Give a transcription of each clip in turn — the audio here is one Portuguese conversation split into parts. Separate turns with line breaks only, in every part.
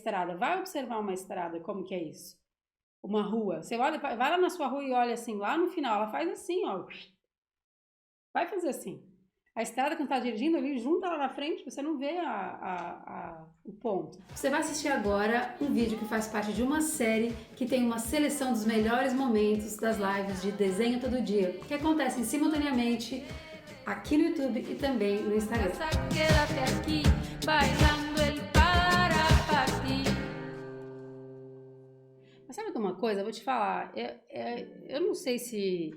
estrada, vai observar uma estrada, como que é isso? Uma rua. Você olha, vai lá na sua rua e olha assim, lá no final, ela faz assim, ó. Vai fazer assim. A estrada, quando tá dirigindo ali, junta lá na frente, você não vê o ponto.
Você vai assistir agora um vídeo que faz parte de uma série que tem uma seleção dos melhores momentos das lives de Desenho Todo Dia, que acontecem simultaneamente aqui no YouTube e também no Instagram.
Mas sabe de uma coisa? Eu vou te falar. Eu não sei se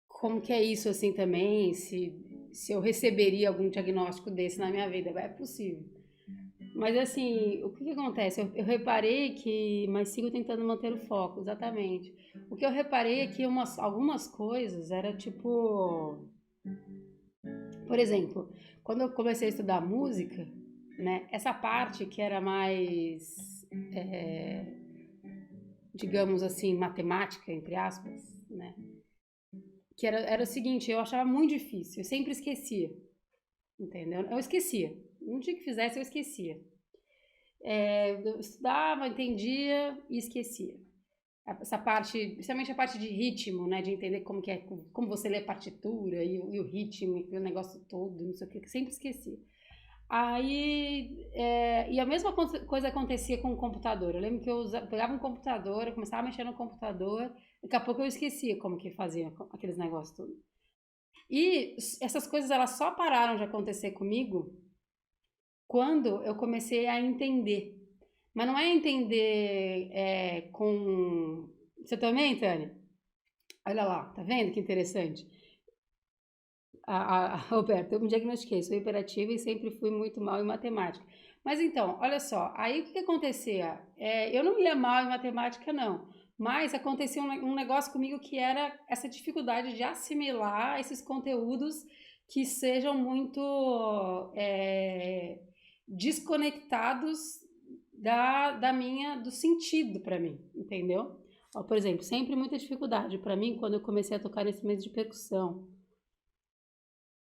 como que é isso assim também, se eu receberia algum diagnóstico desse na minha vida. É possível. Mas assim, o que acontece? Eu reparei que, mas sigo tentando manter o foco, exatamente. O que eu reparei é que algumas coisas era tipo, por exemplo, quando eu comecei a estudar música, né, essa parte que era mais, é, digamos assim, matemática, entre aspas, né, que era o seguinte, eu achava muito difícil, eu sempre esquecia, entendeu? Eu esquecia, no dia que fizesse eu esquecia. Eu estudava, entendia e esquecia. Essa parte, principalmente a parte de ritmo, né, de entender como que é, como você lê a partitura e o ritmo, e o negócio todo, não sei o que sempre esquecia. Aí, e a mesma coisa acontecia com o computador. Eu lembro que pegava um computador, eu começava a mexer no computador, daqui a pouco eu esquecia como que fazia aqueles negócios todos. E essas coisas elas só pararam de acontecer comigo quando eu comecei a entender. Mas não é entender com. Você também, Tânia? Olha lá, tá vendo que interessante? Roberto, eu me diagnostiquei, sou hiperativa e sempre fui muito mal em matemática. Mas então, olha só, aí o que acontecia? Eu não ia mal em matemática, não. Mas acontecia um negócio comigo que era essa dificuldade de assimilar esses conteúdos que sejam muito desconectados do sentido para mim, entendeu? Ó, por exemplo, sempre muita dificuldade para mim quando eu comecei a tocar instrumentos de percussão.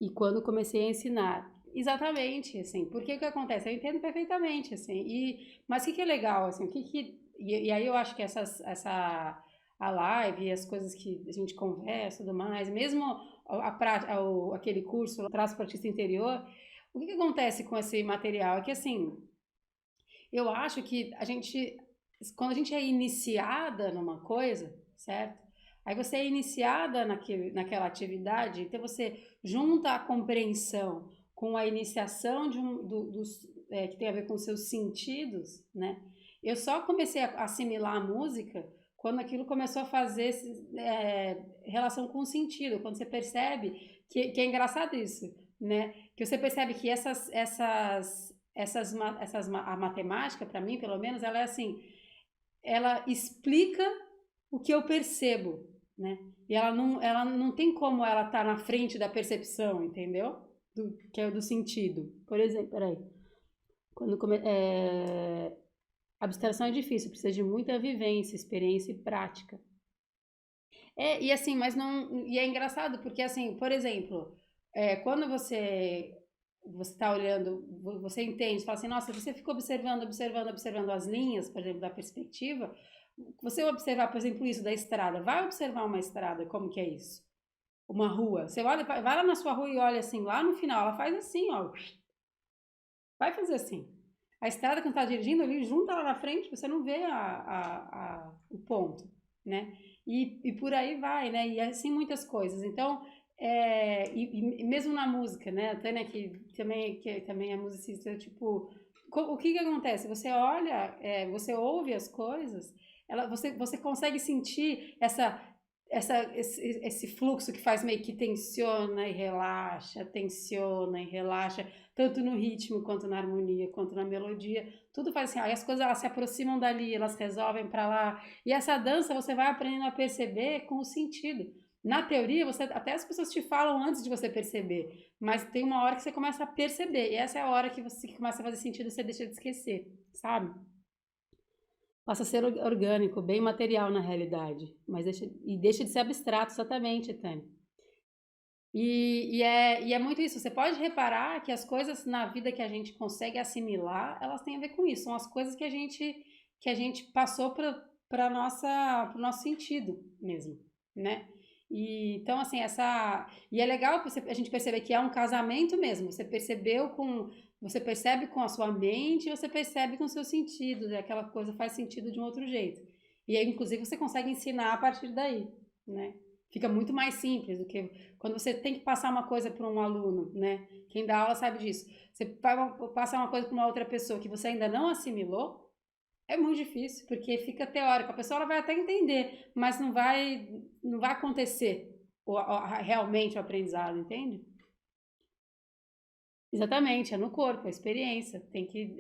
E quando comecei a ensinar. Exatamente, assim, porque o que acontece? Eu entendo perfeitamente, assim, mas o que é legal, assim, e aí eu acho que a live e as coisas que a gente conversa e tudo mais, mesmo aquele curso, Traço para Artista Interior, o que acontece com esse material? É que, assim, eu acho que quando a gente é iniciada numa coisa, certo? Aí você é iniciada naquela atividade, então você junta a compreensão com a iniciação que tem a ver com seus sentidos, né? Eu só comecei a assimilar a música quando aquilo começou a fazer relação com o sentido, quando você percebe que é engraçado isso, né? Que você percebe que a matemática, para mim, pelo menos, ela é assim, ela explica o que eu percebo, né? E ela não tem como ela estar na frente da percepção, entendeu? Que é do sentido. Por exemplo, peraí. Quando abstração é difícil, precisa de muita vivência, experiência e prática. E assim, mas não. E é engraçado porque, assim, por exemplo, quando você está olhando, você entende, fala assim, nossa, você fica observando as linhas, por exemplo, da perspectiva, você observar, por exemplo, isso da estrada, vai observar uma estrada, como que é isso? Uma rua. Você olha, vai lá na sua rua e olha assim, lá no final, ela faz assim, ó. Vai fazer assim. A estrada, quando está dirigindo ali, junta lá na frente, você não vê o ponto, né? E por aí vai, né? E assim muitas coisas. Então, e mesmo na música, né? A Tânia, que também é musicista, tipo, o que acontece? Você olha, você ouve as coisas, você consegue sentir esse fluxo que faz meio que tensiona e relaxa, tanto no ritmo, quanto na harmonia, quanto na melodia, tudo faz assim, aí as coisas elas se aproximam dali, elas resolvem para lá, e essa dança você vai aprendendo a perceber com o sentido. Na teoria, até as pessoas te falam antes de você perceber, mas tem uma hora que você começa a perceber, e essa é a hora que você começa a fazer sentido, você deixa de esquecer, sabe? Passa a ser orgânico, bem material na realidade, mas deixa de ser abstrato, exatamente, Tânia. E é muito isso. Você pode reparar que as coisas na vida que a gente consegue assimilar, elas têm a ver com isso. São as coisas que a gente passou para o nosso sentido mesmo, né? Então, assim, e é legal a gente perceber que é um casamento mesmo. Você percebe com a sua mente, você percebe com os seus sentidos. E aquela coisa faz sentido de um outro jeito. E aí, inclusive, você consegue ensinar a partir daí, né? Fica muito mais simples do que quando você tem que passar uma coisa para um aluno, né? Quem dá aula sabe disso. Você vai passar uma coisa para uma outra pessoa que você ainda não assimilou, é muito difícil, porque fica teórico. A pessoa ela vai até entender, mas não vai acontecer realmente o aprendizado, entende? Exatamente, é no corpo, a experiência. Tem que.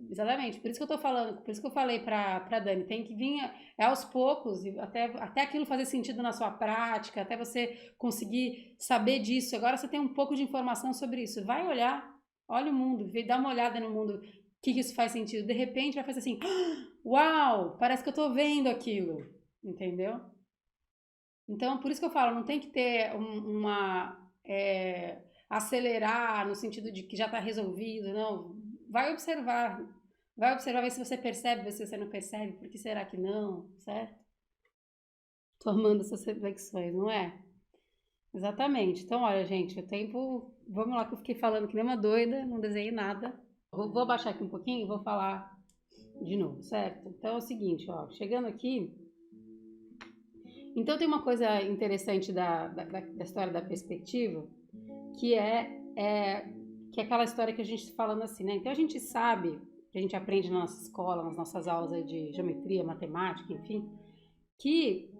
Exatamente, por isso que eu tô falando, por isso que eu falei pra Dani, tem que vir aos poucos, e até aquilo fazer sentido na sua prática, até você conseguir saber disso. Agora você tem um pouco de informação sobre isso. Vai olhar, olha o mundo, dá uma olhada no mundo, o que isso faz sentido. De repente vai fazer assim, uau, parece que eu tô vendo aquilo, entendeu? Então, por isso que eu falo, não tem que ter acelerar no sentido de que já está resolvido, não. Vai observar, ver se você percebe, ver se você não percebe, por que será que não, certo? Tomando essas reflexões, não é? Exatamente. Então, olha, gente, o tempo. Vamos lá, que eu fiquei falando que nem uma doida, não desenhei nada. Vou abaixar aqui um pouquinho e vou falar de novo, certo? Então é o seguinte, ó, chegando aqui. Então tem uma coisa interessante da história da perspectiva, que que é aquela história que a gente está falando assim, né? Então a gente sabe, que a gente aprende na nossa escola, nas nossas aulas aí de geometria, matemática, enfim, que,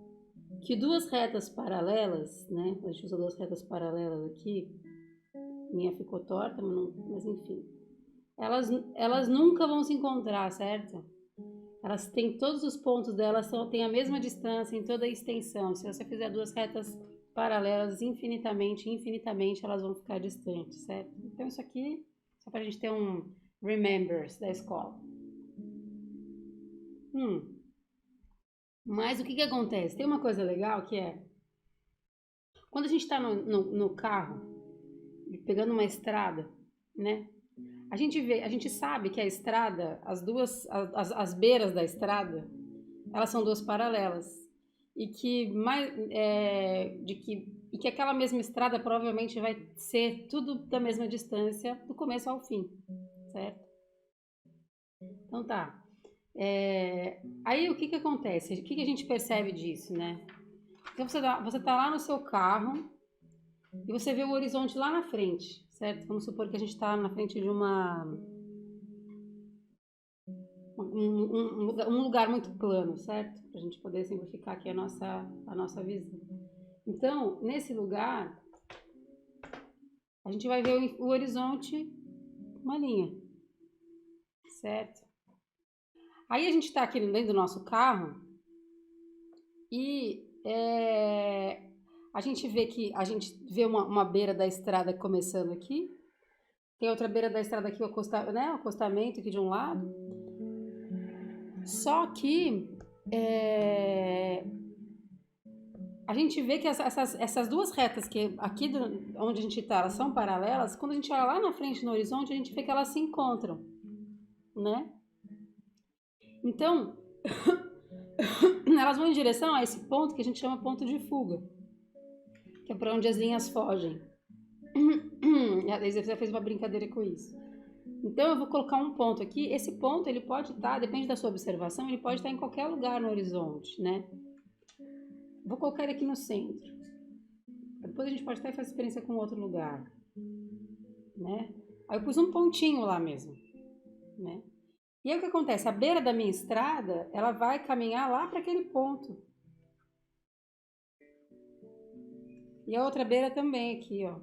que duas retas paralelas, né? A gente usa duas retas paralelas aqui, minha ficou torta, mas enfim, elas nunca vão se encontrar, certo? Elas têm todos os pontos delas, têm a mesma distância em toda a extensão. Se você fizer duas retas paralelas infinitamente, elas vão ficar distantes, certo? Então isso aqui, só para a gente ter um remembers da escola. Mas o que acontece? Tem uma coisa legal que é, quando a gente está no carro, pegando uma estrada, né? A gente sabe que a estrada, as beiras da estrada, elas são duas paralelas. E que aquela mesma estrada provavelmente vai ser tudo da mesma distância, do começo ao fim, certo? Então tá. Aí o que acontece? O que a gente percebe disso, né? Então você tá lá no seu carro e você vê o horizonte lá na frente, certo? Vamos supor que a gente está na frente de um lugar muito plano, certo? Para a gente poder simplificar aqui a nossa visão. Então, nesse lugar, a gente vai ver o horizonte, uma linha, certo? Aí a gente está aqui dentro do nosso carro e a gente vê uma beira da estrada começando aqui, tem outra beira da estrada aqui, o acostamento aqui de um lado. Só que a gente vê que essas duas retas que aqui onde a gente está, elas são paralelas. Quando a gente olha lá na frente no horizonte, a gente vê que elas se encontram, né? Então, elas vão em direção a esse ponto que a gente chama ponto de fuga, que é para onde as linhas fogem. A Deise já fez uma brincadeira com isso. Então eu vou colocar um ponto aqui. Esse ponto ele pode estar, depende da sua observação, ele pode estar em qualquer lugar no horizonte, né? Vou colocar ele aqui no centro. Depois a gente pode até fazer experiência com outro lugar, né? Aí eu pus um pontinho lá mesmo, né? E aí o que acontece? A beira da minha estrada, ela vai caminhar lá para aquele ponto. E a outra beira também aqui, ó.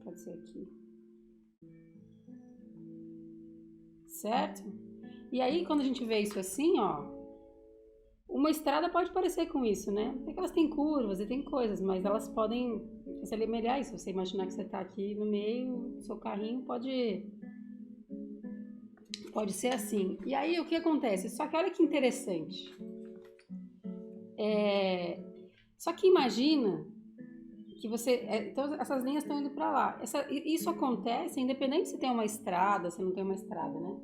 Pode ser aqui. Certo? E aí, quando a gente vê isso assim, ó, uma estrada pode parecer com isso, né? É que elas têm curvas e tem coisas, mas elas podem se assemelhar a isso. Se você imaginar que você tá aqui no meio, o seu carrinho pode ser assim. E aí, o que acontece? Só que olha que interessante. Só que imagina que você... então, essas linhas estão indo para lá. Isso acontece independente se tem uma estrada, se não tem uma estrada, né?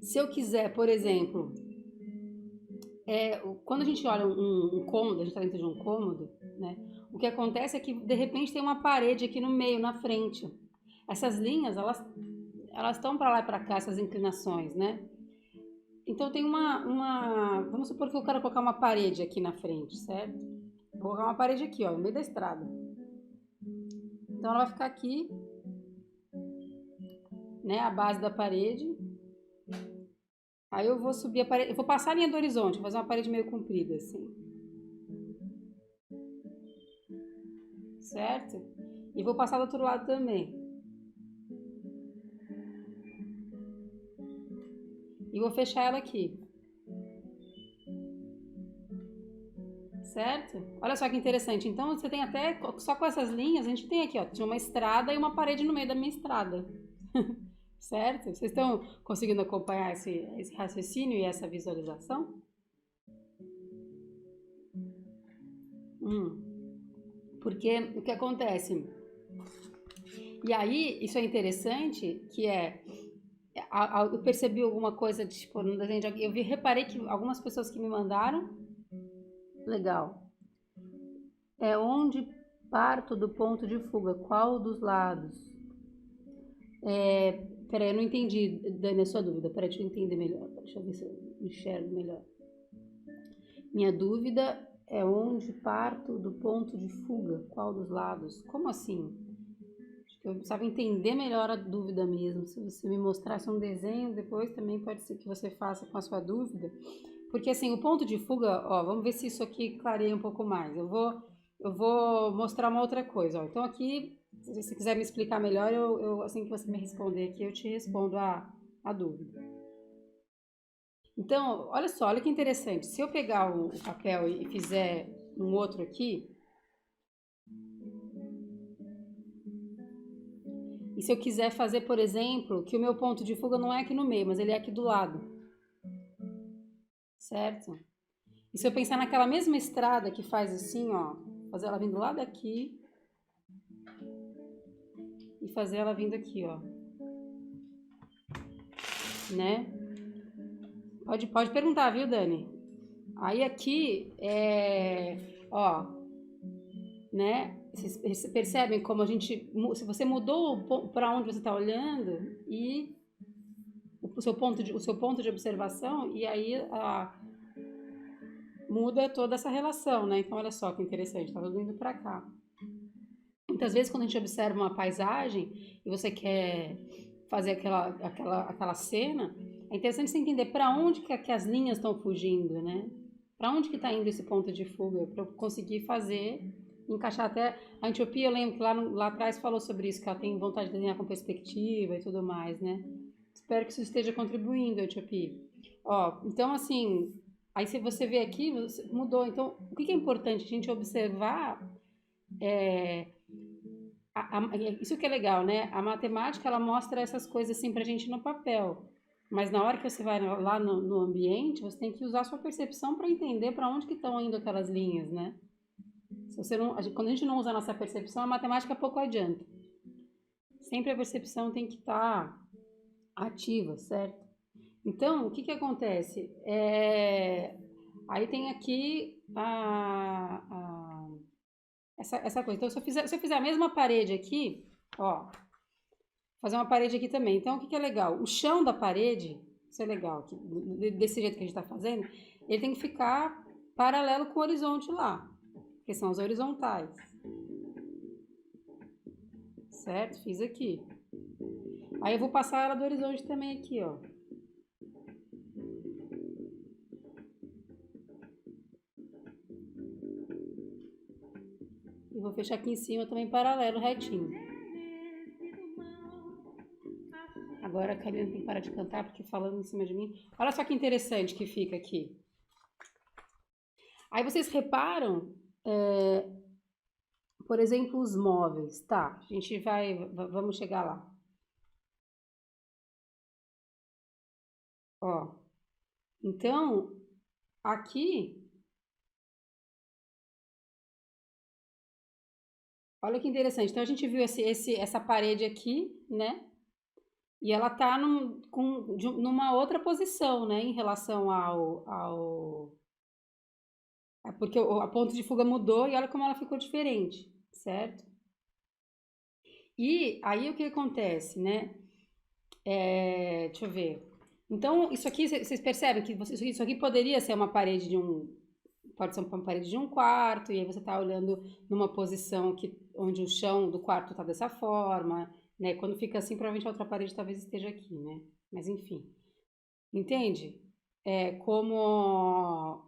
Se eu quiser, por exemplo, quando a gente olha um cômodo, a gente está dentro de um cômodo, né? O que acontece é que, de repente, tem uma parede aqui no meio, na frente. Essas linhas, elas estão para lá e para cá, essas inclinações, né? Então tem vamos supor que eu quero colocar uma parede aqui na frente, certo? Vou colocar uma parede aqui, ó, no meio da estrada. Então ela vai ficar aqui, né, a base da parede. Aí eu vou subir a parede, eu vou passar a linha do horizonte, vou fazer uma parede meio comprida, assim. Certo? E vou passar do outro lado também. E vou fechar ela aqui. Certo? Olha só que interessante. Então você tem até, só com essas linhas, a gente tem aqui, ó, tinha uma estrada e uma parede no meio da minha estrada. Certo? Vocês estão conseguindo acompanhar esse raciocínio e essa visualização? Porque o que acontece? E aí, isso é interessante, que eu percebi alguma coisa, tipo, no desenho de alguém, reparei que algumas pessoas que me mandaram, legal, é onde parto do ponto de fuga, qual dos lados? Peraí, eu não entendi, Dani, a sua dúvida, peraí, deixa eu entender melhor, deixa eu ver se eu enxergo melhor. Minha dúvida é onde parto do ponto de fuga, qual dos lados? Como assim? Acho que eu precisava entender melhor a dúvida mesmo. Se você me mostrasse um desenho, depois também pode ser que você faça com a sua dúvida. Porque assim, o ponto de fuga, ó, vamos ver se isso aqui clareia um pouco mais. Eu vou mostrar uma outra coisa, ó. Então aqui, se você quiser me explicar melhor, assim que você me responder aqui, eu te respondo a dúvida. Então, olha só, olha que interessante. Se eu pegar o papel e fizer um outro aqui, e se eu quiser fazer, por exemplo, que o meu ponto de fuga não é aqui no meio, mas ele é aqui do lado, certo? E se eu pensar naquela mesma estrada que faz assim, ó, fazer ela vindo lá daqui e fazer ela vindo aqui, ó, né? Pode perguntar, viu, Dani? Aí aqui ó, né? Vocês percebem como se você mudou para onde você está olhando e o seu ponto de observação, e aí muda toda essa relação, né? Então olha só que interessante, tá tudo indo para cá. Muitas vezes quando a gente observa uma paisagem e você quer fazer aquela cena, é interessante você entender para onde que as linhas estão fugindo, né? Para onde que está indo esse ponto de fuga, para eu conseguir encaixar até... A Antioquia, eu lembro que lá atrás falou sobre isso, que ela tem vontade de desenhar com perspectiva e tudo mais, né? Espero que isso esteja contribuindo, Antioquia. Ó, então assim, aí se você vê aqui, mudou. Então, o que é importante a gente observar isso que é legal, né? A matemática, ela mostra essas coisas assim pra gente no papel. Mas na hora que você vai lá no ambiente, você tem que usar a sua percepção para entender para onde que estão indo aquelas linhas, né? Se você não, quando a gente não usa a nossa percepção, a matemática pouco adianta. Sempre a percepção tem que estar ativa, certo? Então, o que acontece? Aí tem aqui essa coisa. Então, se eu fizer a mesma parede aqui, ó, fazer uma parede aqui também. Então, o que é legal? O chão da parede, isso é legal, aqui, desse jeito que a gente está fazendo, ele tem que ficar paralelo com o horizonte lá, que são os horizontais. Certo? Fiz aqui. Aí eu vou passar ela do horizonte também aqui, ó. E vou fechar aqui em cima também paralelo, retinho. Agora a Karina tem que parar de cantar porque falando em cima de mim. Olha só que interessante que fica aqui. Aí vocês reparam, por exemplo, os móveis. Tá, a gente vamos chegar lá. Ó, então, aqui olha que interessante. Então a gente viu essa parede aqui, né? E ela tá numa outra posição, né? Em relação porque a ponto de fuga mudou e olha como ela ficou diferente, certo? E aí o que acontece, né? Deixa eu ver. Então, isso aqui, vocês percebem que isso aqui poderia ser uma parede de um. Pode ser uma parede de um quarto, e aí você está olhando numa posição onde o chão do quarto está dessa forma, né? Quando fica assim, provavelmente a outra parede talvez esteja aqui, né? Mas enfim. Entende? Como.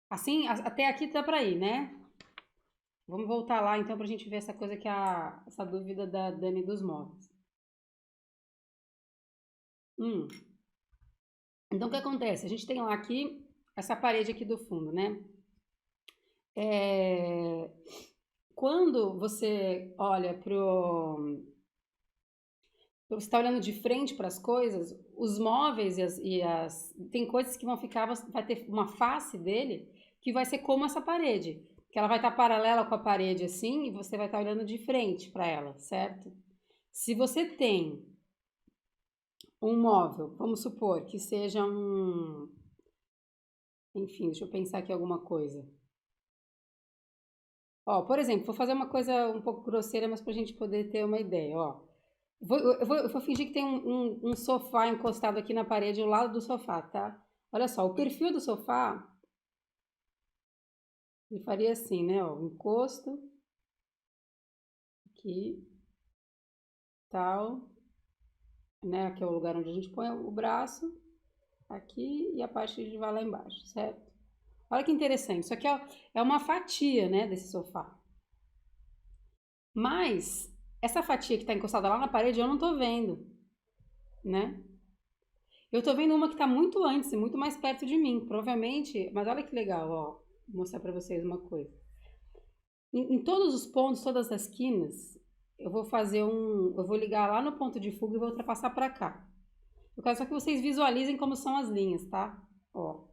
Assim, até aqui dá para ir, né? Vamos voltar lá então para a gente ver essa coisa essa dúvida da Dani dos móveis. Hum. Então o que acontece? A gente tem lá aqui essa parede aqui do fundo, né? Quando você olha você está olhando de frente para as coisas, os móveis tem coisas que vão ficar, vai ter uma face dele que vai ser como essa parede, que ela vai estar paralela com a parede assim e você vai estar olhando de frente para ela, certo? Se você tem um móvel, vamos supor que seja enfim, deixa eu pensar aqui alguma coisa. Ó, por exemplo, vou fazer uma coisa um pouco grosseira, mas para a gente poder ter uma ideia, ó. Eu vou fingir que tem um sofá encostado aqui na parede ao lado do sofá, tá? Olha só, o perfil do sofá, ele faria assim, né? Ó, encosto, aqui, tal, né? Aqui é o lugar onde a gente põe o braço, aqui e a parte de vai lá embaixo, certo? Olha que interessante, isso aqui é uma fatia, né, desse sofá. Mas, essa fatia que está encostada lá na parede eu não tô vendo, né? Eu tô vendo uma que tá muito antes e muito mais perto de mim, provavelmente. Mas olha que legal, ó. Vou mostrar pra vocês uma coisa. Em todos os pontos, todas as quinas, eu vou ligar lá no ponto de fuga e vou ultrapassar pra cá. Eu quero só que vocês visualizem como são as linhas, tá? Ó.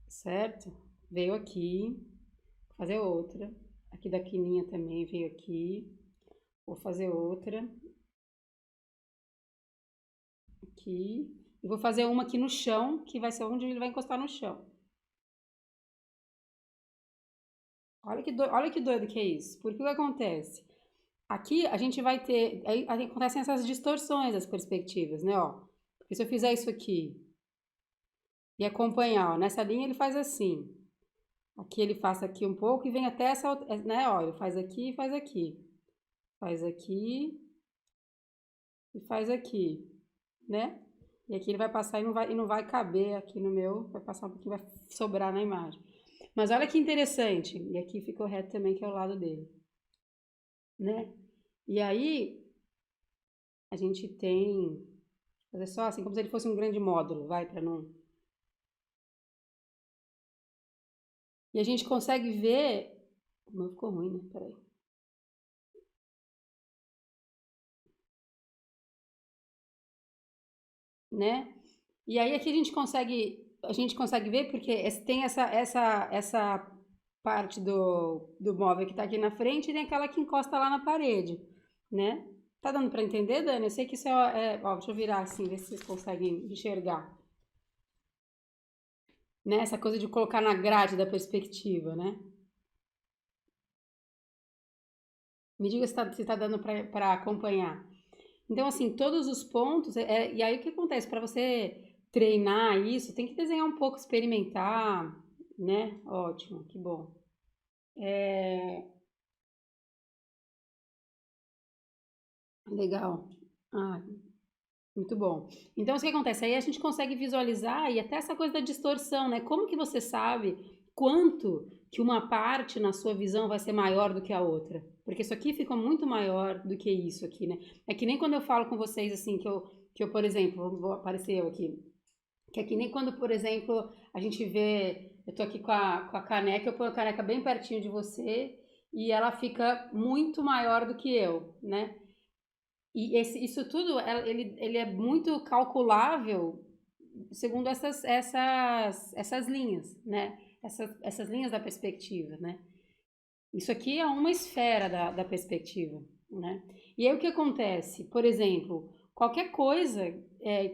Certo? Veio aqui. Vou fazer outra. Aqui da quininha também veio aqui. Vou fazer outra. Aqui. E vou fazer uma aqui no chão, que vai ser onde ele vai encostar no chão. Olha que doido que é isso. Porque o que acontece? Aqui a gente vai ter. Aí acontecem essas distorções das perspectivas, né? Ó, porque se eu fizer isso aqui e acompanhar, ó, nessa linha ele faz assim. Aqui ele faz aqui um pouco e vem até essa outra, né? Ó, ele faz aqui e faz aqui. Faz aqui e faz aqui, né? E aqui ele vai passar e não vai caber aqui no meu, vai passar um pouquinho, vai sobrar na imagem. Mas olha que interessante. E aqui ficou reto também, que é o lado dele, né? E aí a gente tem, fazer só assim, como se ele fosse um grande módulo, vai, para não. E a gente consegue ver. Não ficou ruim, né? Peraí. Né? E aí aqui a gente consegue ver porque tem essa parte do móvel que está aqui na frente e tem aquela que encosta lá na parede, né? Tá dando para entender, Dani? Eu sei que isso ó, deixa eu virar assim, ver se vocês conseguem enxergar. Né? Essa coisa de colocar na grade da perspectiva, né? Me diga se tá dando para acompanhar. Então, assim, todos os pontos. E aí o que acontece? Para você treinar isso, tem que desenhar um pouco, experimentar, né? Ótimo, que bom. Legal. Ah, muito bom. Então, o que acontece? Aí a gente consegue visualizar e até essa coisa da distorção, né? Como que você sabe quanto que uma parte na sua visão vai ser maior do que a outra? Porque isso aqui fica muito maior do que isso aqui, né? É que nem quando eu falo com vocês assim, por exemplo, vou aparecer eu aqui, que é que nem quando, por exemplo, a gente vê, eu tô aqui com a caneca, eu ponho a caneca bem pertinho de você e ela fica muito maior do que eu, né? E isso tudo, ele é muito calculável segundo essas linhas, né? essas linhas da perspectiva, né? Isso aqui é uma esfera da perspectiva, né? E aí o que acontece? Por exemplo, qualquer coisa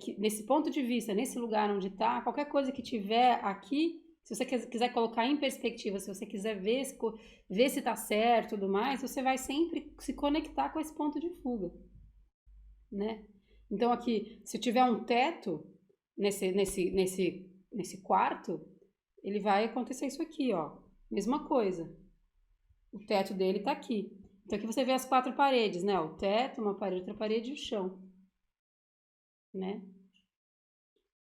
que, nesse ponto de vista, nesse lugar onde está, qualquer coisa que tiver aqui, se você quiser colocar em perspectiva, se você quiser ver se está certo e tudo mais, você vai sempre se conectar com esse ponto de fuga, né? Então aqui, se tiver um teto nesse quarto, ele vai acontecer isso aqui, ó. Mesma coisa. O teto dele tá aqui. Então aqui você vê as 4 paredes, né? O teto, uma parede, outra parede e o chão, né?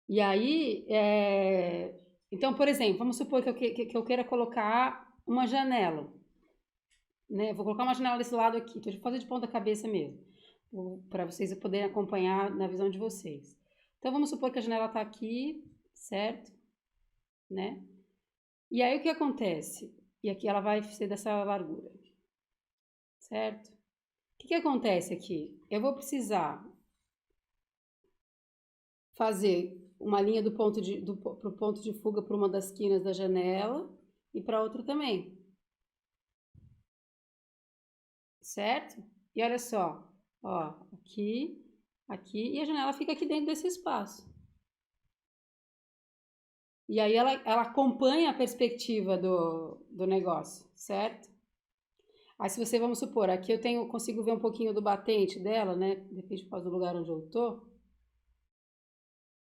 E aí, então, por exemplo, vamos supor que eu queira colocar uma janela, né? Vou colocar uma janela desse lado aqui, tô fazendo de ponta cabeça mesmo, para vocês poderem acompanhar na visão de vocês. Então vamos supor que a janela tá aqui, certo? Né? E aí o que acontece? E aqui ela vai ser dessa largura, certo? O que acontece aqui? Eu vou precisar fazer uma linha pro ponto de fuga para uma das quinas da janela e para outra também, certo? E olha só, ó, aqui, aqui, e a janela fica aqui dentro desse espaço. E aí ela acompanha a perspectiva do negócio, certo? Aí se você, vamos supor, aqui eu consigo ver um pouquinho do batente dela, né? Depende por causa do lugar onde eu tô.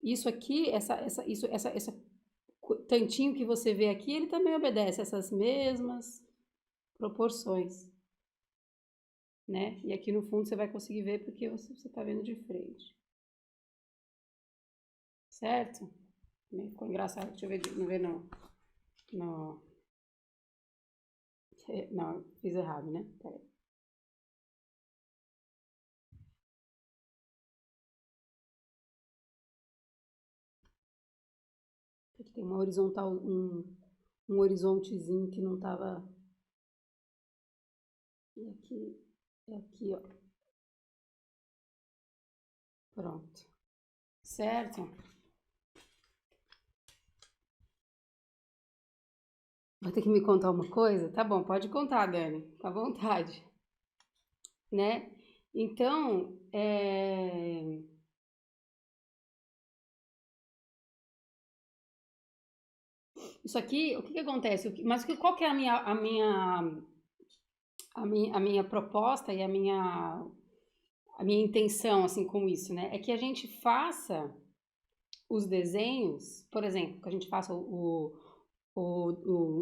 Isso aqui, esse tantinho que você vê aqui, ele também obedece essas mesmas proporções, né? E aqui no fundo você vai conseguir ver porque você tá vendo de frente. Certo? Ficou engraçado, deixa eu ver, não ver não, fiz errado, né? Peraí. Aqui tem uma horizontal, um horizontezinho que não tava. E aqui, ó. Pronto. Certo? Vai ter que me contar uma coisa? Tá bom, pode contar, Dani. Fica à vontade. Né? Então, isso aqui, o que acontece? Mas qual que é a minha proposta e a minha intenção, assim, com isso, né? É que a gente faça os desenhos, por exemplo, que a gente faça o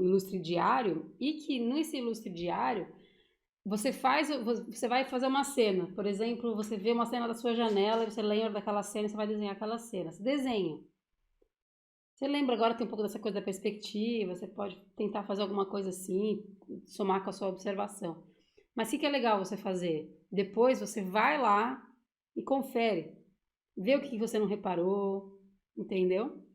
ilustre diário e que nesse ilustre diário você vai fazer uma cena. Por exemplo, você vê uma cena da sua janela e você lembra daquela cena e você vai desenhar aquela cena. Você desenha. Você lembra agora, tem um pouco dessa coisa da perspectiva, você pode tentar fazer alguma coisa assim, somar com a sua observação. Mas o que é legal você fazer? Depois você vai lá e confere. Vê o que você não reparou, entendeu?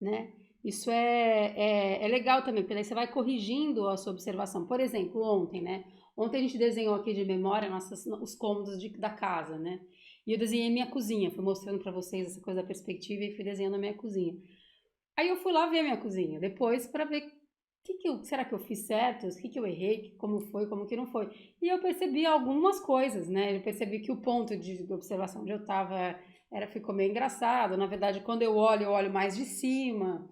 Né? Isso é legal também, porque daí você vai corrigindo a sua observação. Por exemplo, ontem, né? Ontem a gente desenhou aqui de memória os cômodos da casa, né? E eu desenhei minha cozinha, fui mostrando para vocês essa coisa da perspectiva e fui desenhando a minha cozinha. Aí eu fui lá ver a minha cozinha, depois para ver será que eu fiz certo, o que eu errei, como foi, como que não foi. E eu percebi algumas coisas, né? Eu percebi que o ponto de observação onde eu estava ficou meio engraçado. Na verdade, quando eu olho mais de cima.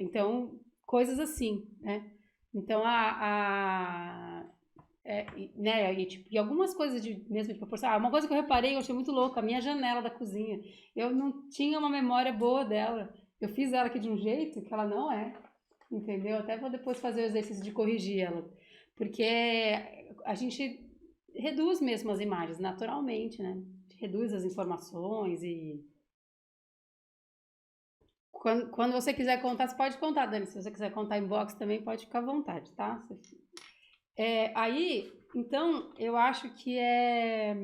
Então, coisas assim, né? Então, né? E algumas coisas mesmo de proporção. Uma coisa que eu reparei, eu achei muito louca, a minha janela da cozinha. Eu não tinha uma memória boa dela. Eu fiz ela aqui de um jeito que ela não é, entendeu? Até vou depois fazer o exercício de corrigir ela. Porque a gente reduz mesmo as imagens, naturalmente, né? A gente reduz as informações e... Quando você quiser contar, você pode contar, Dani. Se você quiser contar em box também, pode ficar à vontade, tá? Aí, então, eu acho que é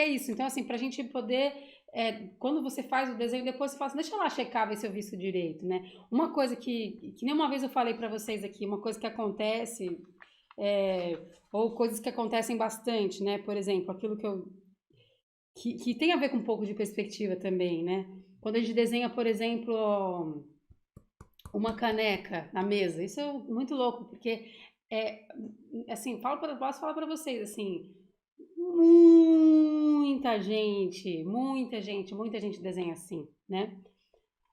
isso. Então, assim, pra gente poder, quando você faz o desenho, depois você fala assim, deixa eu lá checar, ver se eu vi isso direito, né? Uma coisa que nem uma vez eu falei pra vocês aqui, uma coisa que acontece, ou coisas que acontecem bastante, né? Por exemplo, aquilo que tem a ver com um pouco de perspectiva também, né? Quando a gente desenha, por exemplo, uma caneca na mesa. Isso é muito louco, porque é assim, posso falar para vocês assim, muita gente desenha assim, né?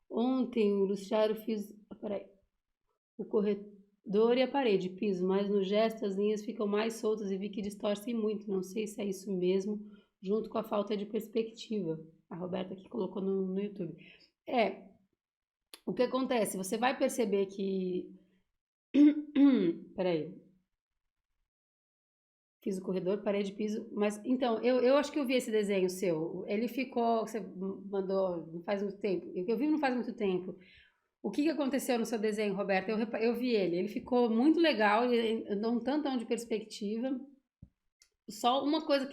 Ontem o Luciano fiz, peraí, o corredor e a parede, piso, mas no gesto as linhas ficam mais soltas e vi que distorcem muito. Não sei se é isso mesmo, junto com a falta de perspectiva. A Roberta aqui colocou no YouTube. É, o que acontece? Você vai perceber que. Peraí. Fiz o corredor, parede, piso. Mas então, eu acho que eu vi esse desenho seu. Ele ficou. Você mandou não faz muito tempo. Eu vi não faz muito tempo. O que aconteceu no seu desenho, Roberto? Eu vi ele. Ele ficou muito legal, ele deu um tantão de perspectiva. Só uma coisa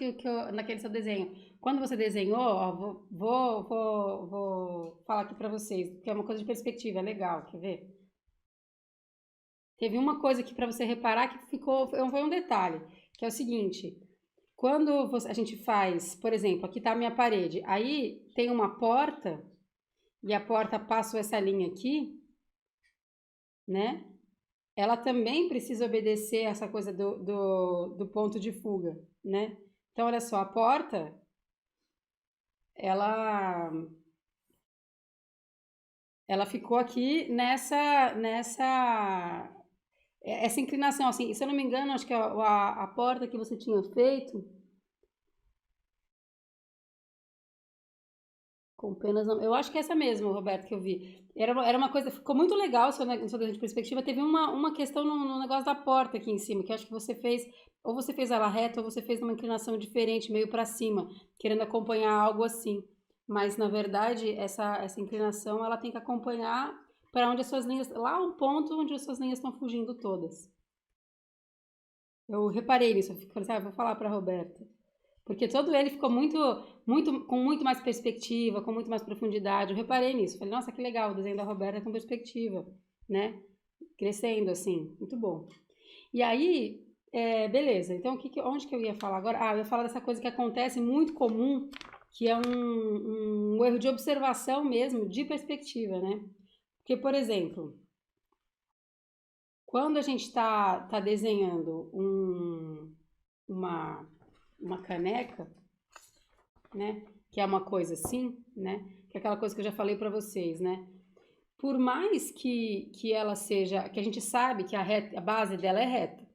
naquele seu desenho. Quando você desenhou, ó, vou falar aqui pra vocês, que é uma coisa de perspectiva, é legal, quer ver? Teve uma coisa aqui pra você reparar que foi um detalhe, que é o seguinte, quando a gente faz, por exemplo, aqui tá a minha parede, aí tem uma porta, e a porta passa essa linha aqui, né? Ela também precisa obedecer essa coisa do ponto de fuga, né? Então, olha só, a porta, ela, ela ficou aqui essa inclinação, assim, se eu não me engano, acho que a porta que você tinha feito, com penas não. Eu acho que é essa mesmo, Roberto, que eu vi. Era uma coisa, ficou muito legal o seu desenho de perspectiva. Teve uma questão no negócio da porta aqui em cima, que eu acho que você fez, ou você fez ela reta, ou você fez uma inclinação diferente, meio para cima, querendo acompanhar algo assim. Mas, na verdade, essa inclinação, ela tem que acompanhar para onde as suas linhas, lá um ponto onde as suas linhas estão fugindo todas. Eu reparei nisso, eu falei, vou falar para a Roberta. Porque todo ele ficou com muito mais perspectiva, com muito mais profundidade. Eu reparei nisso. Falei, nossa, que legal, o desenho da Roberta com perspectiva, né? Crescendo assim, muito bom. E aí, beleza. Então, onde que eu ia falar agora? Ah, eu ia falar dessa coisa que acontece muito comum, que é um erro de observação mesmo, de perspectiva, né? Porque, por exemplo, quando a gente tá desenhando uma, uma caneca, né? Que é uma coisa assim, né? Que é aquela coisa que eu já falei para vocês, né? Por mais que ela seja, que a gente sabe que a base dela é reta.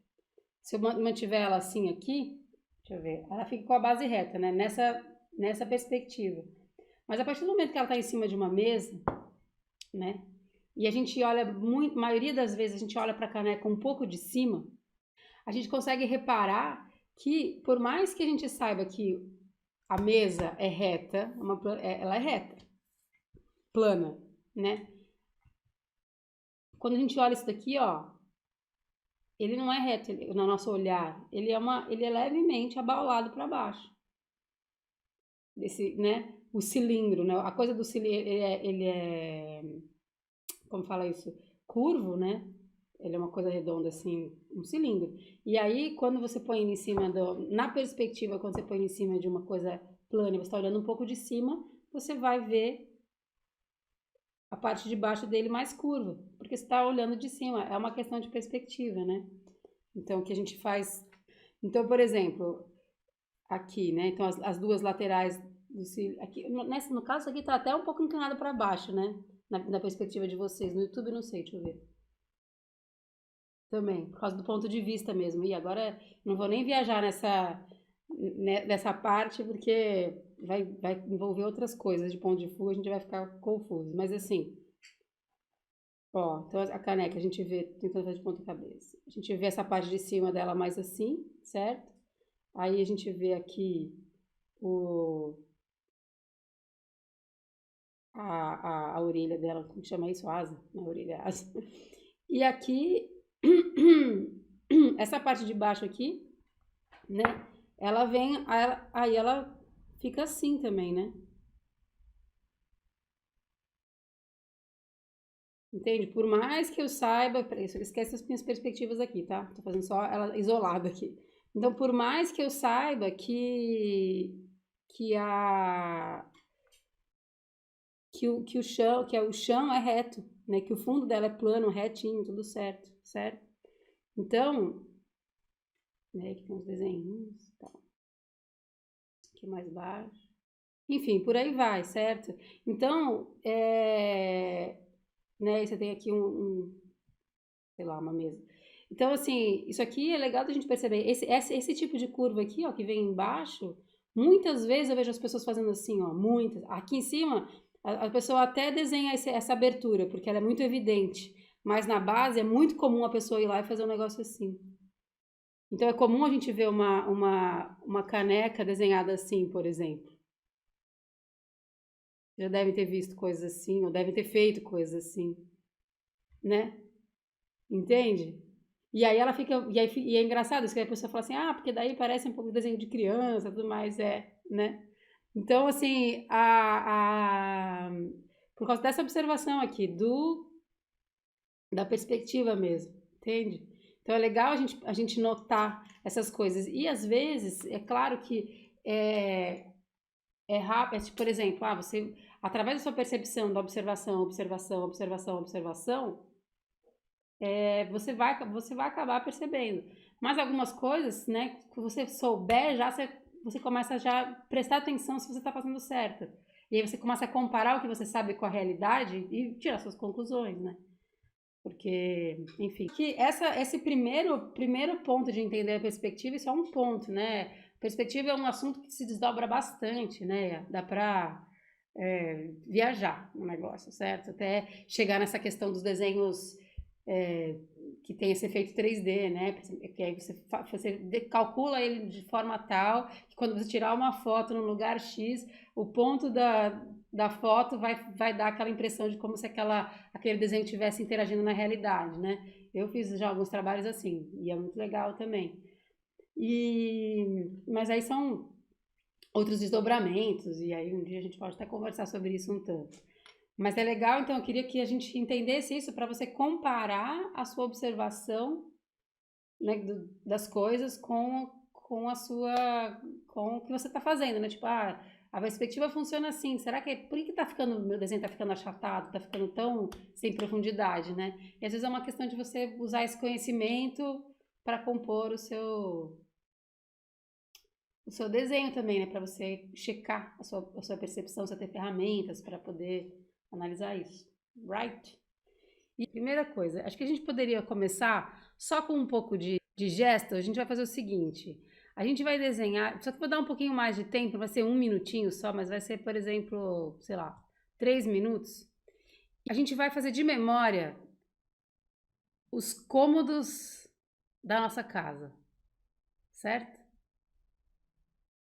Se eu mantiver ela assim aqui, deixa eu ver, ela fica com a base reta, né? Nessa perspectiva. Mas a partir do momento que ela está em cima de uma mesa, né? E a gente olha muito, a maioria das vezes a gente olha para a caneca um pouco de cima, a gente consegue reparar que por mais que a gente saiba que a mesa é reta, ela é reta, plana, né? Quando a gente olha isso daqui, ó, ele não é reto no nosso olhar, ele é levemente abaulado para baixo. Né? O cilindro, né? A coisa do cilindro, ele é, como fala isso? Curvo, né? Ele é uma coisa redonda assim, um cilindro. E aí, quando você põe ele em cima na perspectiva, quando você põe em cima de uma coisa plana e você está olhando um pouco de cima, você vai ver a parte de baixo dele mais curva, porque você está olhando de cima. É uma questão de perspectiva, né? Então, o que a gente faz... Então, por exemplo, aqui, né? Então, as duas laterais do cílio... Aqui, no caso, aqui está até um pouco inclinado para baixo, né? Na perspectiva de vocês. No YouTube, não sei, deixa eu ver. Também, por causa do ponto de vista mesmo. E agora, não vou nem viajar nessa parte, porque vai envolver outras coisas de ponto de fuga, a gente vai ficar confuso. Mas assim, ó, então a caneca a gente vê, tentando fazer de ponta cabeça. A gente vê essa parte de cima dela mais assim, certo? Aí a gente vê aqui a orelha dela, como chama isso? A asa, a orelha, a asa. E aqui, essa parte de baixo aqui, né? Ela vem, aí ela fica assim também, né? Entende? Por mais que eu saiba, esquece as minhas perspectivas aqui, tá? Tô fazendo só ela isolada aqui. Então, por mais que eu saiba que a que o chão é reto, né? Que o fundo dela é plano, retinho, tudo certo, certo? Então, né, aqui tem uns desenhos, tá. Aqui mais baixo. Enfim, por aí vai, certo? Então, né, você tem aqui sei lá, uma mesa. Então, assim, isso aqui é legal da gente perceber. Esse tipo de curva aqui, ó, que vem embaixo, muitas vezes eu vejo as pessoas fazendo assim, ó, muitas. Aqui em cima, a pessoa até desenha essa abertura, porque ela é muito evidente. Mas na base é muito comum a pessoa ir lá e fazer um negócio assim. Então é comum a gente ver uma caneca desenhada assim, por exemplo. Já devem ter visto coisas assim, ou devem ter feito coisas assim, né? Entende? E aí ela fica. E é engraçado isso que a pessoa fala assim, ah, porque daí parece um pouco de desenho de criança, tudo mais, né? Então, assim, por causa dessa observação aqui, da perspectiva mesmo, entende? Então é legal a gente notar essas coisas. E às vezes, é claro que é rápido, tipo, por exemplo, você, através da sua percepção, da observação, você vai acabar percebendo. Mas algumas coisas, né, que você souber, você começa a já prestar atenção se você está fazendo certo. E aí você começa a comparar o que você sabe com a realidade e tirar suas conclusões, né? Porque, enfim, que esse primeiro ponto de entender a perspectiva, isso é um ponto, né? Perspectiva é um assunto que se desdobra bastante, né? Dá para viajar no negócio, certo? Até chegar nessa questão dos desenhos que tem esse efeito 3D, né? Que aí você calcula ele de forma tal que quando você tirar uma foto no lugar X, o ponto da foto vai dar aquela impressão de como se aquele desenho estivesse interagindo na realidade, né? Eu fiz já alguns trabalhos assim, e é muito legal também. Mas aí são outros desdobramentos, e aí um dia a gente pode até conversar sobre isso um tanto. Mas é legal, então eu queria que a gente entendesse isso para você comparar a sua observação, né, das coisas com com o que você está fazendo, né? Tipo, a perspectiva funciona assim. Será que por que meu desenho está ficando achatado, está ficando tão sem profundidade, né? E às vezes é uma questão de você usar esse conhecimento para compor o seu desenho também, né? Para você checar a sua percepção, você ter ferramentas para poder analisar isso. Right? E primeira coisa, acho que a gente poderia começar só com um pouco de gesto. A gente vai fazer o seguinte: a gente vai desenhar, só que vou dar um pouquinho mais de tempo, vai ser 1 minutinho só, mas vai ser, por exemplo, sei lá, 3 minutos. A gente vai fazer de memória os cômodos da nossa casa, certo?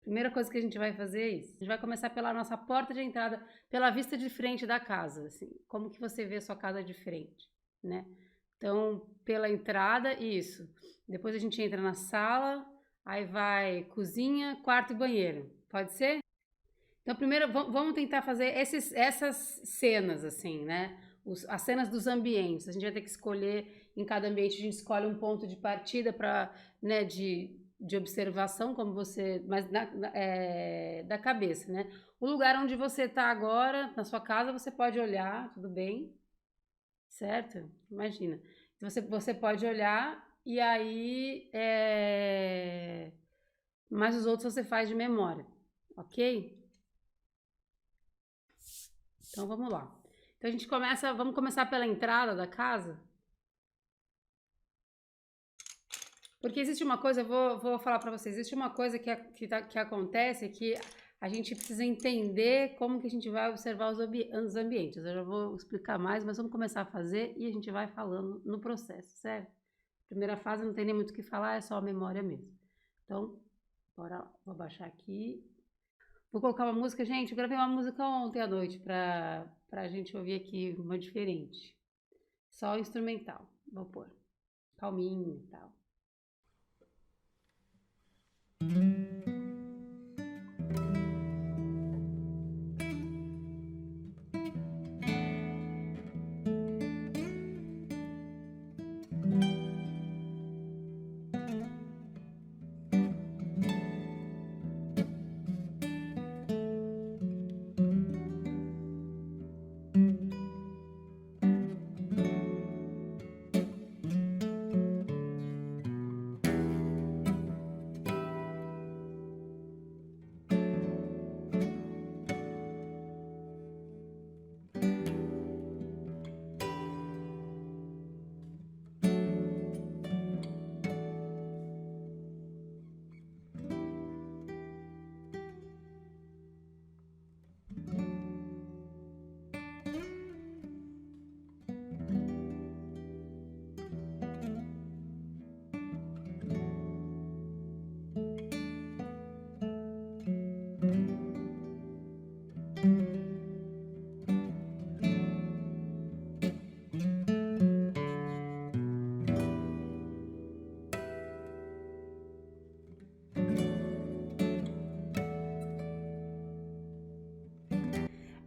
Primeira coisa que a gente vai fazer é isso. A gente vai começar pela nossa porta de entrada, pela vista de frente da casa, assim. Como que você vê a sua casa de frente, né? Então, pela entrada, isso. Depois a gente entra na sala, aí vai cozinha, quarto e banheiro. Pode ser? Então, primeiro, vamos tentar fazer essas cenas, assim, né? As cenas dos ambientes. A gente vai ter que escolher, em cada ambiente, a gente escolhe um ponto de partida para, né, de observação, como você, mas da cabeça, né? O lugar onde você está agora, na sua casa, você pode olhar, tudo bem, certo? Imagina. Você pode olhar e aí, mas os outros você faz de memória, ok? Então vamos lá. Então vamos começar pela entrada da casa. Porque existe uma coisa, vou falar para vocês, existe uma coisa que acontece que a gente precisa entender como que a gente vai observar os ambientes. Eu já vou explicar mais, mas vamos começar a fazer e a gente vai falando no processo, certo? Primeira fase não tem nem muito o que falar, é só a memória mesmo. Então, bora, vou baixar aqui. Vou colocar uma música, gente, eu gravei uma música ontem à noite pra gente ouvir aqui uma diferente. Só instrumental, vou pôr. Calminho e tal.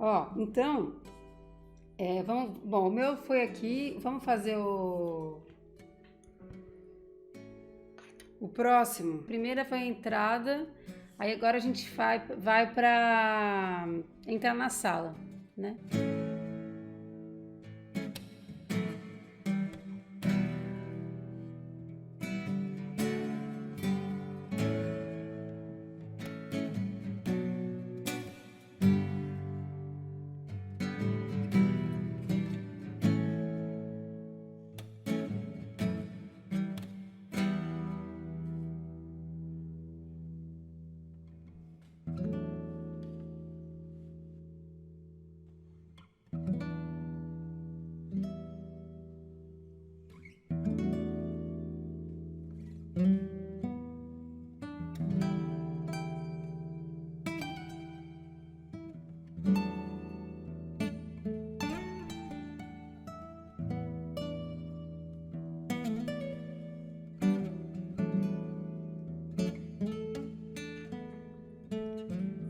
Ó, então, bom, o meu foi aqui, vamos fazer o próximo. Primeira foi a entrada, aí agora a gente vai para entrar na sala, né?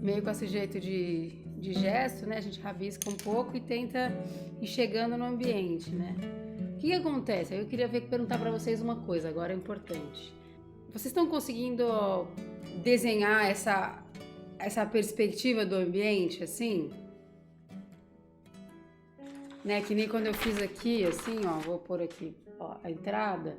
Meio com esse jeito de gesto, né? A gente rabisca um pouco e tenta ir chegando no ambiente, né? O que acontece? Eu queria perguntar para vocês uma coisa, agora é importante. Vocês estão conseguindo desenhar essa perspectiva do ambiente, assim? Né? Que nem quando eu fiz aqui, assim, ó, vou pôr aqui, ó, a entrada,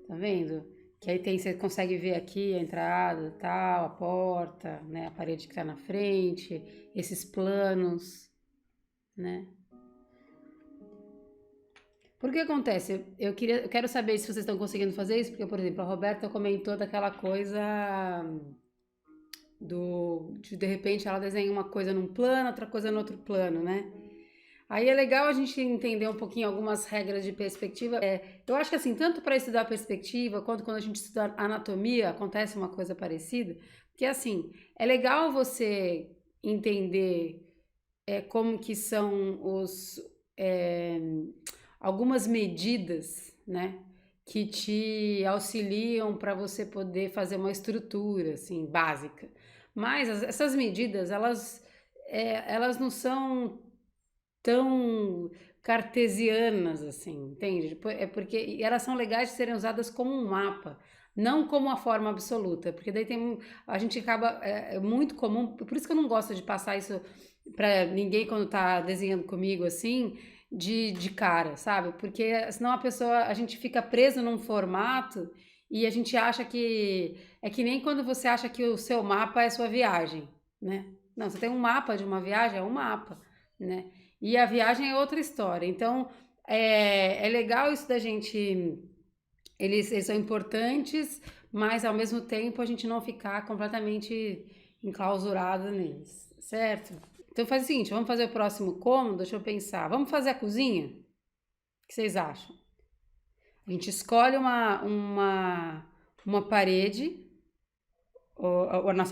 tá vendo? Que aí você consegue ver aqui a entrada, tal, a porta, né, a parede que tá na frente, esses planos, né? Por que acontece? Eu quero saber se vocês estão conseguindo fazer isso, porque, por exemplo, a Roberta comentou daquela coisa de repente ela desenha uma coisa num plano, outra coisa no outro plano, né? Aí é legal a gente entender um pouquinho algumas regras de perspectiva. Eu acho que assim, tanto para estudar perspectiva, quanto quando a gente estuda anatomia, acontece uma coisa parecida. Porque assim, é legal você entender como que são algumas medidas, né? Que te auxiliam para você poder fazer uma estrutura, assim, básica. Mas essas medidas, elas não são tão cartesianas assim, entende? É porque elas são legais de serem usadas como um mapa, não como uma forma absoluta, porque daí a gente acaba, é muito comum, por isso que eu não gosto de passar isso para ninguém quando tá desenhando comigo assim, de cara, sabe? Porque senão a gente fica preso num formato e a gente acha que, é que nem quando você acha que o seu mapa é a sua viagem, né? Não, você tem um mapa de uma viagem, é um mapa, né? E a viagem é outra história. Então, é legal isso da gente. Eles são importantes, mas ao mesmo tempo a gente não ficar completamente enclausurado neles, certo? Então faz o seguinte, vamos fazer o próximo cômodo, deixa eu pensar. Vamos fazer a cozinha? O que vocês acham? A gente escolhe uma parede,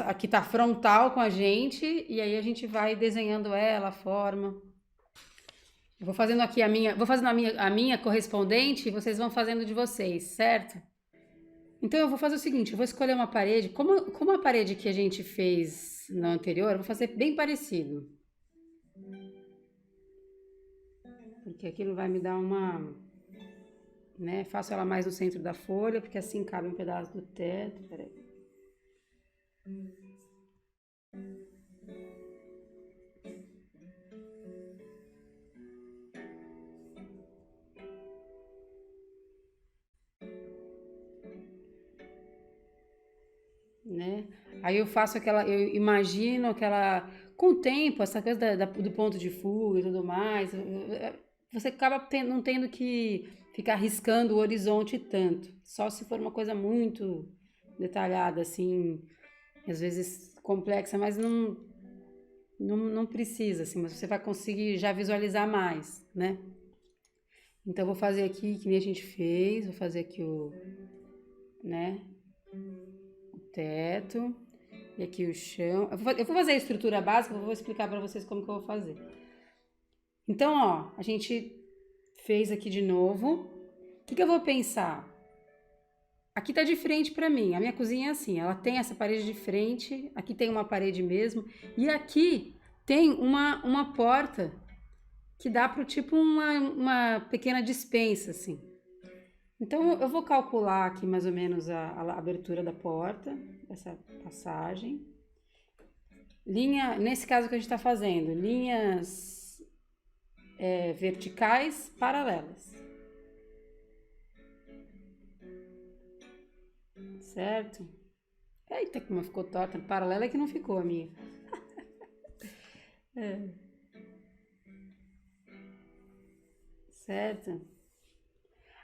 a que está frontal com a gente, e aí a gente vai desenhando ela, a forma. Eu vou fazendo aqui vou fazendo a minha correspondente e vocês vão fazendo de vocês, certo? Então eu vou fazer o seguinte, eu vou escolher uma parede, como a parede que a gente fez no anterior, eu vou fazer bem parecido. Porque aquilo vai me dar né, faço ela mais no centro da folha, porque assim cabe um pedaço do teto, peraí. Né? Aí eu faço eu imagino com o tempo, essa coisa do ponto de fuga e tudo mais, você acaba não tendo que ficar riscando o horizonte tanto, só se for uma coisa muito detalhada, assim, às vezes complexa, mas não precisa, assim, mas você vai conseguir já visualizar mais, né? Então, eu vou fazer aqui, que nem a gente fez, vou fazer aqui né? Teto, e aqui o chão. Eu vou fazer a estrutura básica, vou explicar para vocês como que eu vou fazer. Então, ó, a gente fez aqui de novo. O que eu vou pensar? Aqui tá de frente para mim, a minha cozinha é assim, ela tem essa parede de frente, aqui tem uma parede mesmo, e aqui tem uma porta que dá para tipo uma pequena despensa, assim. Então eu vou calcular aqui mais ou menos a abertura da porta, essa passagem. Nesse caso que a gente está fazendo, linhas verticais paralelas. Certo? Eita, como ficou torta. Paralela é que não ficou a minha. Certo?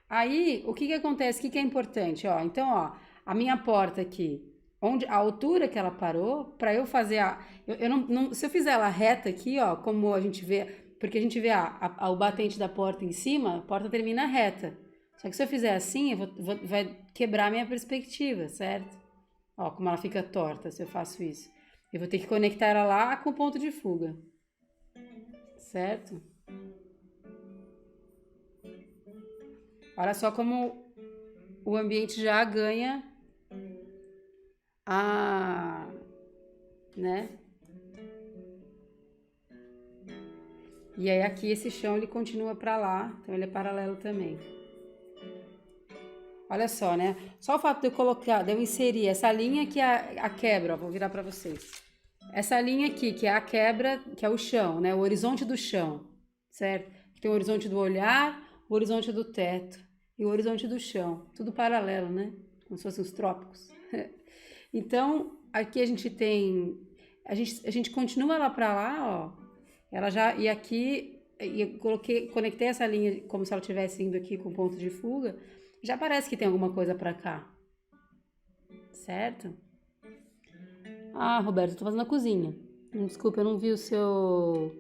Aí, o que que acontece? O que que é importante? Ó, então, ó, a minha porta aqui, onde a altura que ela parou, para eu fazer eu se eu fizer ela reta aqui, ó, como a gente vê, porque a gente vê o batente da porta em cima, a porta termina reta. Só que se eu fizer assim, vai quebrar a minha perspectiva, certo? Ó, como ela fica torta se eu faço isso. Eu vou ter que conectar ela lá com o ponto de fuga, certo? Olha só como o ambiente já ganha né? E aí aqui esse chão ele continua para lá, então ele é paralelo também. Olha só, né? Só o fato de eu inserir essa linha que é a quebra, ó, vou virar para vocês. Essa linha aqui, que é a quebra, que é o chão, né? O horizonte do chão, certo? Tem o horizonte do olhar, o horizonte do teto e o horizonte do chão. Tudo paralelo, né? Como se fossem os trópicos. Então, aqui a gente tem... A gente continua lá para lá, ó. Ela já... E aqui, conectei essa linha como se ela estivesse indo aqui com ponto de fuga. Já parece que tem alguma coisa para cá. Certo? Ah, Roberto, eu tô fazendo a cozinha. Desculpa, eu não vi o seu...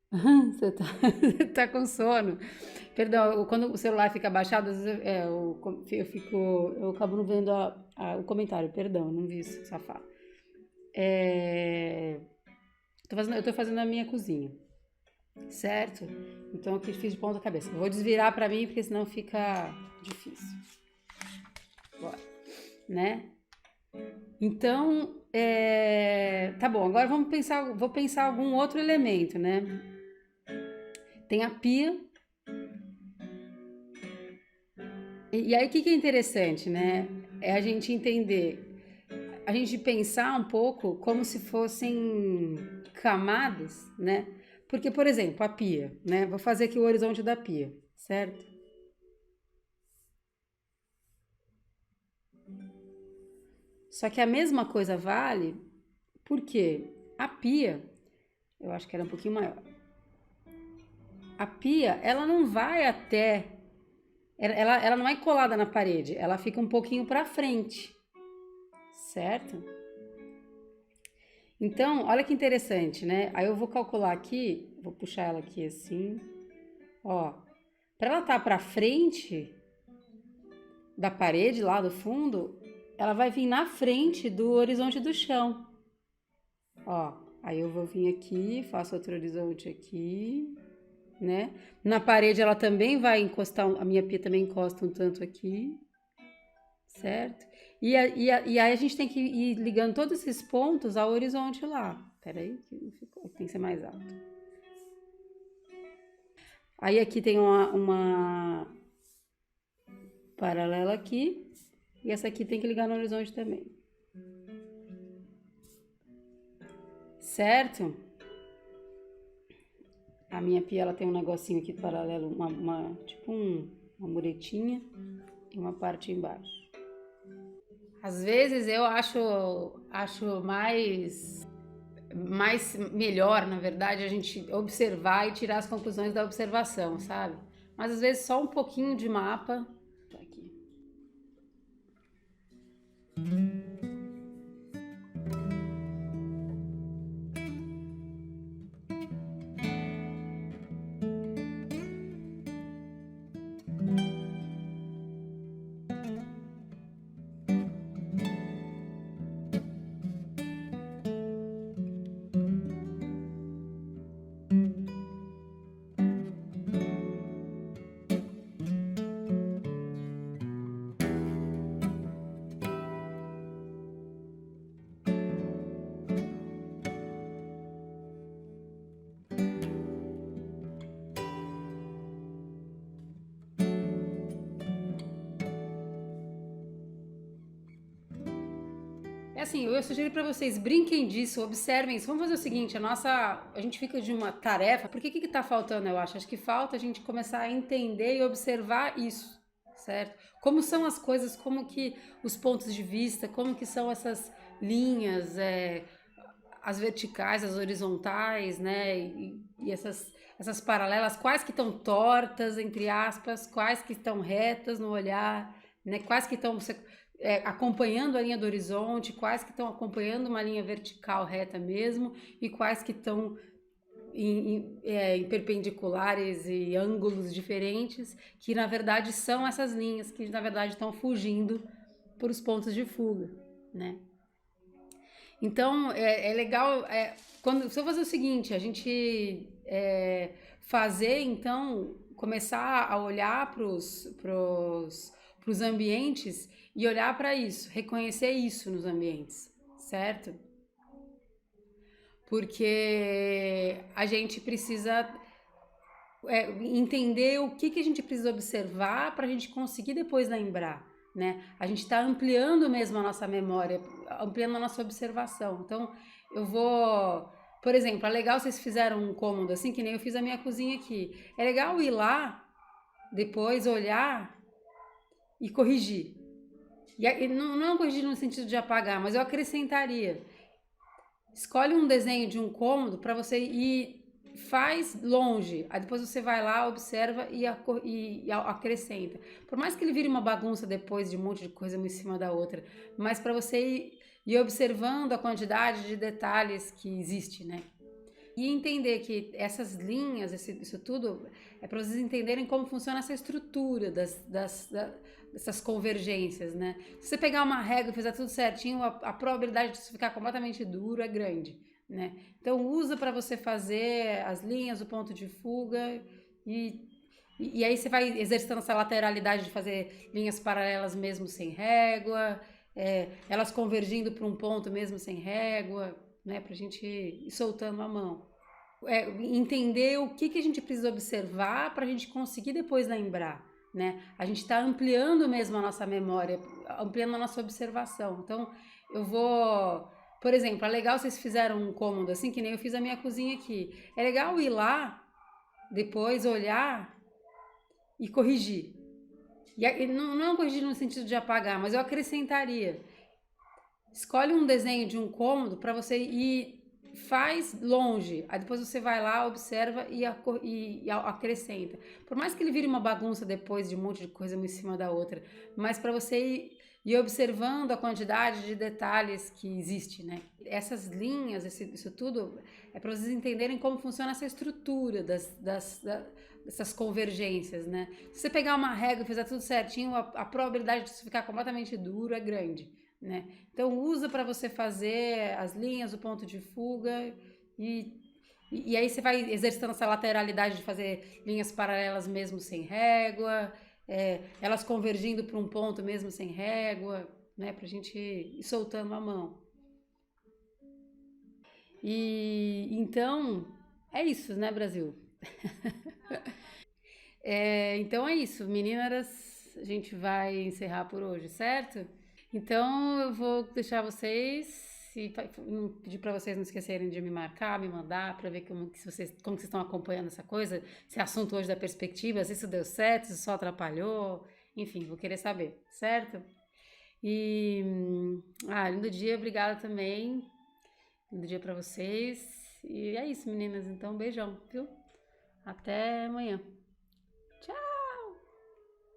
Você tá com sono. Perdão, quando o celular fica baixado, às vezes eu acabo não vendo o comentário. Perdão, não vi isso, safado. Eu tô fazendo a minha cozinha, certo? Então aqui fiz de ponta cabeça. Eu vou desvirar pra mim, porque senão fica difícil. Bora, né? Então, tá bom, agora vou pensar algum outro elemento, né? Tem a pia. E aí, o que é interessante, né? É a gente entender, a gente pensar um pouco como se fossem camadas, né? Porque, por exemplo, a pia, né? Vou fazer aqui o horizonte da pia, certo? Só que a mesma coisa vale porque a pia, eu acho que era um pouquinho maior. A pia, ela não vai até... Ela não é colada na parede, ela fica um pouquinho para frente, certo? Então, olha que interessante, né? Aí eu vou calcular aqui, vou puxar ela aqui assim, ó. Para ela estar para frente da parede lá do fundo, ela vai vir na frente do horizonte do chão. Ó, aí eu vou vir aqui, faço outro horizonte aqui, né? Na parede ela também vai encostar, a minha pia também encosta um tanto aqui, certo? E aí a gente tem que ir ligando todos esses pontos ao horizonte lá. Peraí, que não ficou, tem que ser mais alto. Aí aqui tem uma paralela aqui, e essa aqui tem que ligar no horizonte também. Certo? A minha pia ela tem um negocinho aqui paralelo, tipo uma muretinha e uma parte embaixo. Às vezes eu acho mais melhor, na verdade, a gente observar e tirar as conclusões da observação, sabe? Mas às vezes só um pouquinho de mapa. Tá aqui. É assim, eu sugiro para vocês, brinquem disso, observem isso. Vamos fazer o seguinte, a gente fica de uma tarefa, porque o que tá faltando, eu acho? Acho que falta a gente começar a entender e observar isso, certo? Como são as coisas, como que os pontos de vista, como que são essas linhas, as verticais, as horizontais, né? E essas paralelas, quais que estão tortas, entre aspas, quais que estão retas no olhar, né? Quais que estão acompanhando a linha do horizonte, quais que estão acompanhando uma linha vertical reta mesmo, e quais que estão em perpendiculares e ângulos diferentes, que na verdade são essas linhas que na verdade estão fugindo por os pontos de fuga, né? Então é legal se eu fazer o seguinte, a gente fazer então começar a olhar para os ambientes e olhar para isso, reconhecer isso nos ambientes, certo? Porque a gente precisa entender o que a gente precisa observar para a gente conseguir depois lembrar, né? A gente está ampliando mesmo a nossa memória, ampliando a nossa observação. Então, por exemplo, é legal vocês fizeram um cômodo assim, que nem eu fiz a minha cozinha aqui. É legal ir lá, depois olhar e corrigir. E não corrigir no sentido de apagar, mas eu acrescentaria. Escolhe um desenho de um cômodo para você ir, faz longe, aí depois você vai lá, observa e acrescenta. Por mais que ele vire uma bagunça depois de um monte de coisa uma em cima da outra, mas para você ir observando a quantidade de detalhes que existe, né? E entender que essas linhas, isso tudo, é para vocês entenderem como funciona essa estrutura dessas convergências, né? Se você pegar uma régua e fizer tudo certinho, a probabilidade de isso ficar completamente duro é grande, né? Então usa para você fazer as linhas, o ponto de fuga e aí você vai exercitando essa lateralidade de fazer linhas paralelas mesmo sem régua, elas convergindo para um ponto mesmo sem régua, né? Pra gente ir soltando a mão. Entender o que a gente precisa observar para a gente conseguir depois lembrar, né? A gente está ampliando mesmo a nossa memória, ampliando a nossa observação. Então, por exemplo, é legal vocês fizeram um cômodo assim, que nem eu fiz a minha cozinha aqui. É legal ir lá, depois olhar e corrigir. E não corrigir no sentido de apagar, mas eu acrescentaria. Escolhe um desenho de um cômodo para você ir, faz longe, aí depois você vai lá, observa e acrescenta. Por mais que ele vire uma bagunça depois de um monte de coisa uma em cima da outra, mas para você ir observando a quantidade de detalhes que existe, né? Essas linhas, isso tudo, é para vocês entenderem como funciona essa estrutura dessas convergências, né? Se você pegar uma régua e fizer tudo certinho, a probabilidade de isso ficar completamente duro é grande, né? Então usa para você fazer as linhas, o ponto de fuga e aí você vai exercitando essa lateralidade de fazer linhas paralelas mesmo sem régua, elas convergindo para um ponto mesmo sem régua, né? Pra gente ir soltando a mão. E então é isso, né, Brasil? Então é isso, meninas, a gente vai encerrar por hoje, certo? Então eu vou deixar vocês e pedir para vocês não esquecerem de me marcar, me mandar, para ver como vocês estão acompanhando essa coisa, esse assunto hoje da perspectiva, se isso deu certo, se isso só atrapalhou, enfim, vou querer saber, certo? E lindo dia, obrigada também, lindo dia para vocês, e é isso, meninas, então beijão, viu? Até amanhã. Tchau!